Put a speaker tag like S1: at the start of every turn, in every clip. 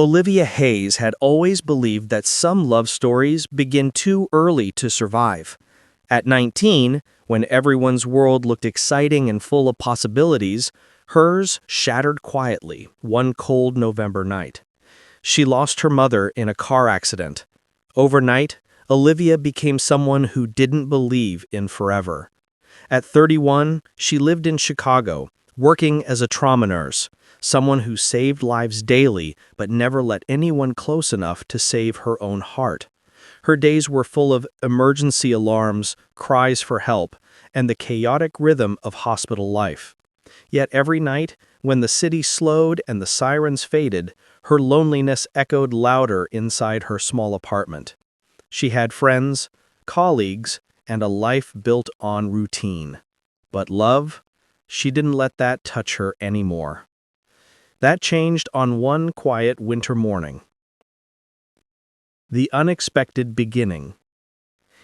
S1: Olivia Hayes had always believed that some love stories begin too early to survive. At 19, when everyone's world looked exciting and full of possibilities, hers shattered quietly one cold November night. She lost her mother in a car accident. Overnight, Olivia became someone who didn't believe in forever. At 31, she lived in Chicago, working as a trauma nurse, someone who saved lives daily but never let anyone close enough to save her own heart. Her days were full of emergency alarms, cries for help, and the chaotic rhythm of hospital life. Yet every night, when the city slowed and the sirens faded, her loneliness echoed louder inside her small apartment. She had friends, colleagues, and a life built on routine. But love? She didn't let that touch her anymore. That changed on one quiet winter morning. The unexpected beginning.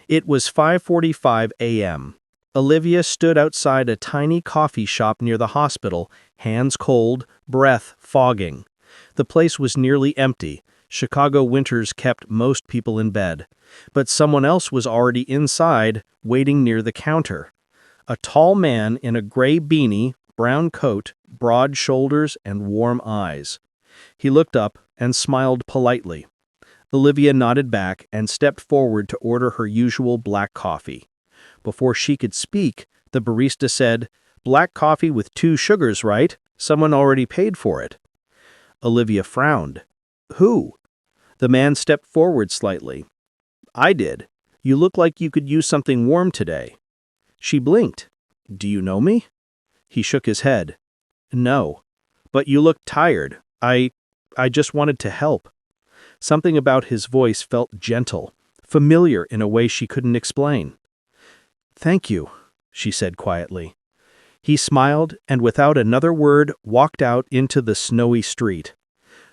S1: It was 5:45 a.m. Olivia stood outside a tiny coffee shop near the hospital, hands cold, breath fogging. The place was nearly empty. Chicago winters kept most people in bed. But someone else was already inside, waiting near the counter. A tall man in a gray beanie, brown coat, broad shoulders, and warm eyes. He looked up and smiled politely. Olivia nodded back and stepped forward to order her usual black coffee. Before she could speak, the barista said, "Black coffee with 2 sugars, right? Someone already paid for it." Olivia frowned. "Who?" The man stepped forward slightly. "I did. You look like you could use something warm today." She blinked. "Do you know me?" He shook his head. "No. But you look tired. I just wanted to help." Something about his voice felt gentle, familiar in a way she couldn't explain. "Thank you," she said quietly. He smiled and without another word walked out into the snowy street.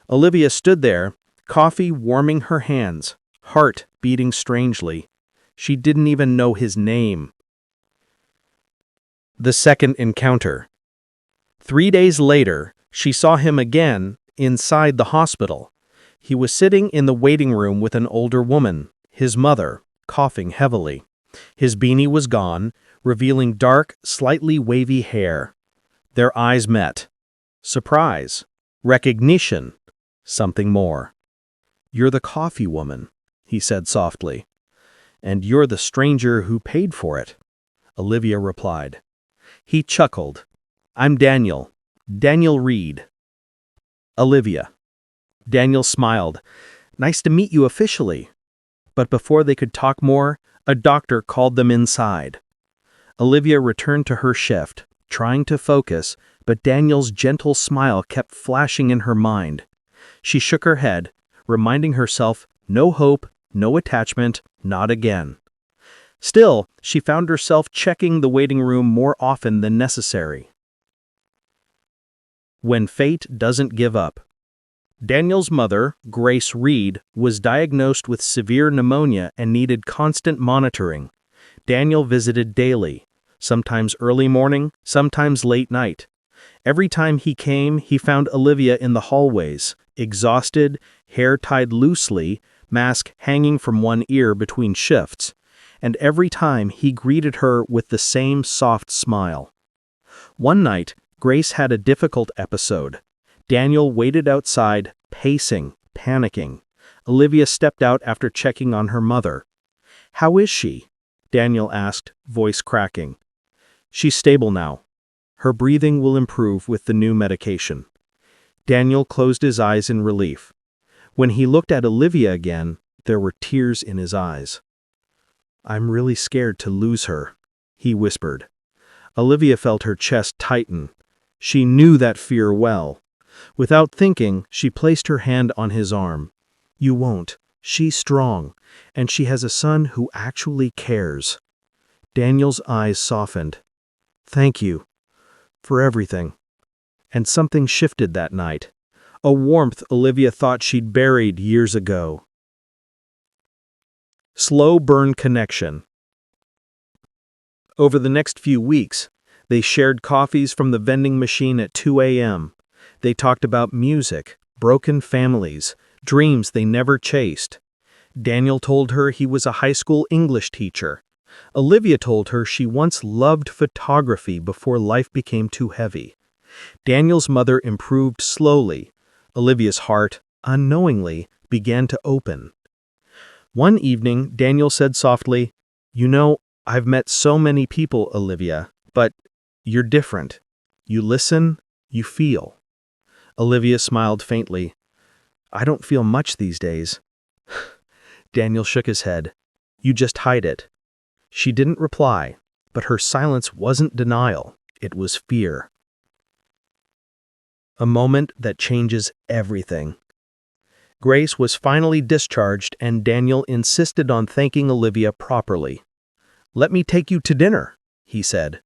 S1: Olivia stood there, coffee warming her hands, heart beating strangely. She didn't even know his name. The second encounter. 3 days later, she saw him again inside the hospital. He was sitting in the waiting room with an older woman, his mother, coughing heavily. His beanie was gone, revealing dark, slightly wavy hair. Their eyes met. Surprise. Recognition. Something more. "You're the coffee woman," he said softly. "And you're the stranger who paid for it," Olivia replied. He chuckled. "I'm Daniel. Daniel Reed." "Olivia." Daniel smiled. "Nice to meet you officially." But before they could talk more, a doctor called them inside. Olivia returned to her shift, trying to focus, but Daniel's gentle smile kept flashing in her mind. She shook her head, reminding herself, no hope, no attachment, not again. Still, she found herself checking the waiting room more often than necessary. When fate doesn't give up. Daniel's mother, Grace Reed, was diagnosed with severe pneumonia and needed constant monitoring. Daniel visited daily, sometimes early morning, sometimes late night. Every time he came, he found Olivia in the hallways, exhausted, hair tied loosely, mask hanging from one ear between shifts. And every time he greeted her with the same soft smile. One night, Grace had a difficult episode. Daniel waited outside, pacing, panicking. Olivia stepped out after checking on her mother. "How is she?" Daniel asked, voice cracking. "She's stable now. Her breathing will improve with the new medication." Daniel closed his eyes in relief. When he looked at Olivia again, there were tears in his eyes. "I'm really scared to lose her," he whispered. Olivia felt her chest tighten. She knew that fear well. Without thinking, she placed her hand on his arm. "You won't. She's strong, and she has a son who actually cares." Daniel's eyes softened. "Thank you. For everything." And something shifted that night. A warmth Olivia thought she'd buried years ago. Slow burn connection. Over the next few weeks, they shared coffees from the vending machine at 2 a.m. They talked about music, broken families, dreams they never chased. Daniel told her he was a high school English teacher. Olivia told her she once loved photography before life became too heavy. Daniel's mother improved slowly. Olivia's heart, unknowingly, began to open. One evening, Daniel said softly, "You know, I've met so many people, Olivia, but you're different. You listen, you feel." Olivia smiled faintly. "I don't feel much these days." Daniel shook his head. "You just hide it." She didn't reply, but her silence wasn't denial, it was fear. A moment that changes everything. Grace was finally discharged, and Daniel insisted on thanking Olivia properly. "Let me take you to dinner," he said.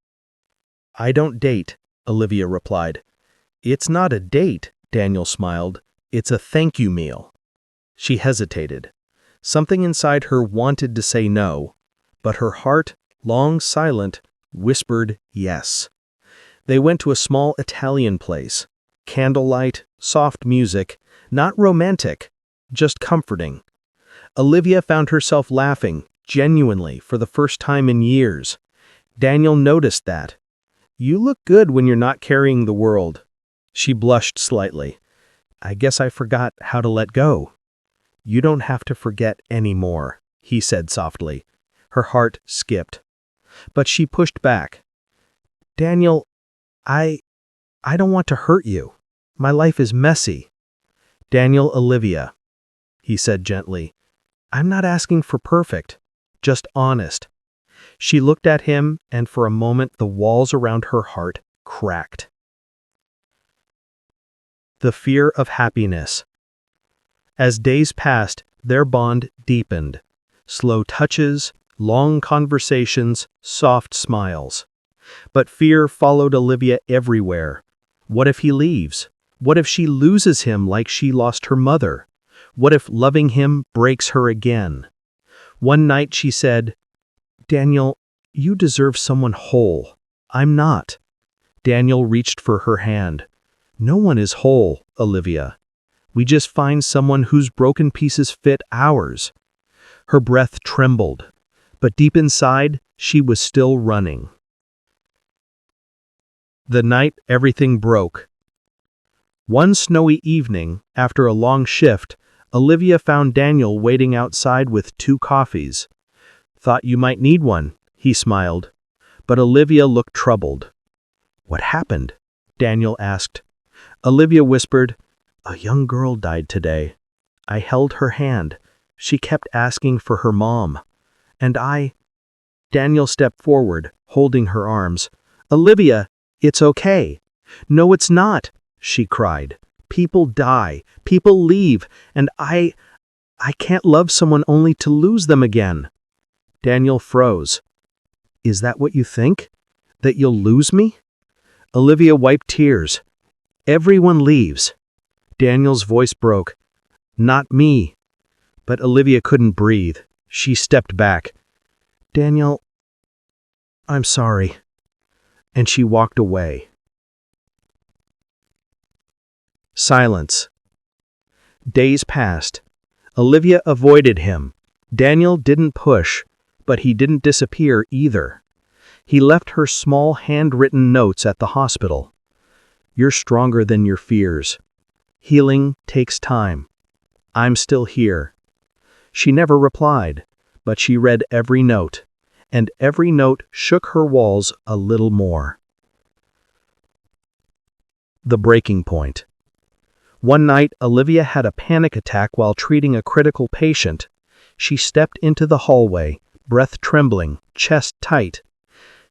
S1: "I don't date," Olivia replied. "It's not a date," Daniel smiled. "It's a thank you meal." She hesitated. Something inside her wanted to say no, but her heart, long silent, whispered yes. They went to a small Italian place. Candlelight, soft music, not romantic, just comforting. Olivia found herself laughing, genuinely, for the first time in years. Daniel noticed that. "You look good when you're not carrying the world." She blushed slightly. "I guess I forgot how to let go." "You don't have to forget anymore," he said softly. Her heart skipped. But she pushed back. "Daniel, I don't want to hurt you. My life is messy." "Daniel, Olivia," he said gently, "I'm not asking for perfect, just honest." She looked at him, and for a moment the walls around her heart cracked. The fear of happiness. As days passed, their bond deepened. Slow touches, long conversations, soft smiles. But fear followed Olivia everywhere. What if he leaves? What if she loses him like she lost her mother? What if loving him breaks her again? One night she said, "Daniel, you deserve someone whole. I'm not." Daniel reached for her hand. "No one is whole, Olivia. We just find someone whose broken pieces fit ours." Her breath trembled, but deep inside, she was still running. The night everything broke. One snowy evening, after a long shift, Olivia found Daniel waiting outside with 2 coffees. "Thought you might need one," he smiled. But Olivia looked troubled. "What happened?" Daniel asked. Olivia whispered, "A young girl died today. I held her hand. She kept asking for her mom. And I—" Daniel stepped forward, holding her arms. "Olivia, it's okay." "No, it's not," she cried. "People die, people leave, and I can't love someone only to lose them again." Daniel froze. "Is that what you think? That you'll lose me?" Olivia wiped tears. "Everyone leaves." Daniel's voice broke. "Not me." But Olivia couldn't breathe. She stepped back. "Daniel, I'm sorry." And she walked away. Silence. Days passed. Olivia avoided him. Daniel didn't push, but he didn't disappear either. He left her small handwritten notes at the hospital. "You're stronger than your fears. Healing takes time. I'm still here." She never replied, but she read every note, and every note shook her walls a little more. The breaking point. One night, Olivia had a panic attack while treating a critical patient. She stepped into the hallway, breath trembling, chest tight.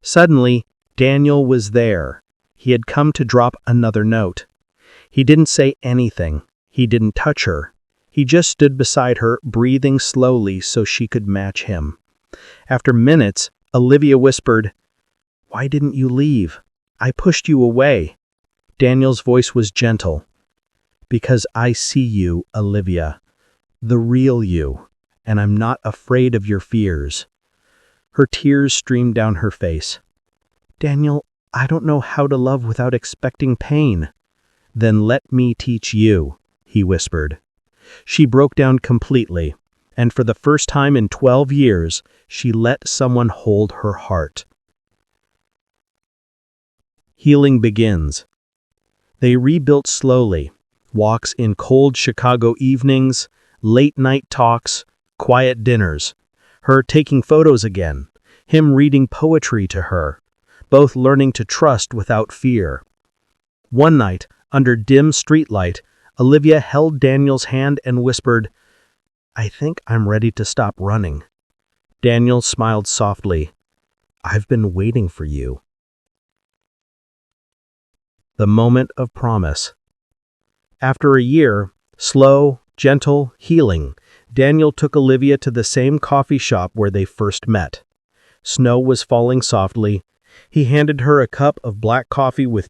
S1: Suddenly, Daniel was there. He had come to drop another note. He didn't say anything. He didn't touch her. He just stood beside her, breathing slowly so she could match him. After minutes, Olivia whispered, "Why didn't you leave? I pushed you away." Daniel's voice was gentle. "Because I see you, Olivia. The real you. And I'm not afraid of your fears." Her tears streamed down her face. "Daniel, I don't know how to love without expecting pain." "Then let me teach you." he whispered. She broke down completely, and for the first time in 12 years, she let someone hold her heart. Healing begins. They rebuilt slowly. Walks in cold Chicago evenings, late-night talks, quiet dinners. Her taking photos again, him reading poetry to her, both learning to trust without fear. One night, under dim streetlight, Olivia held Daniel's hand and whispered, "I think I'm ready to stop running." Daniel smiled softly. "I've been waiting for you." The moment of promise. After a year, slow, gentle, healing, Daniel took Olivia to the same coffee shop where they first met. Snow was falling softly. He handed her a cup of black coffee with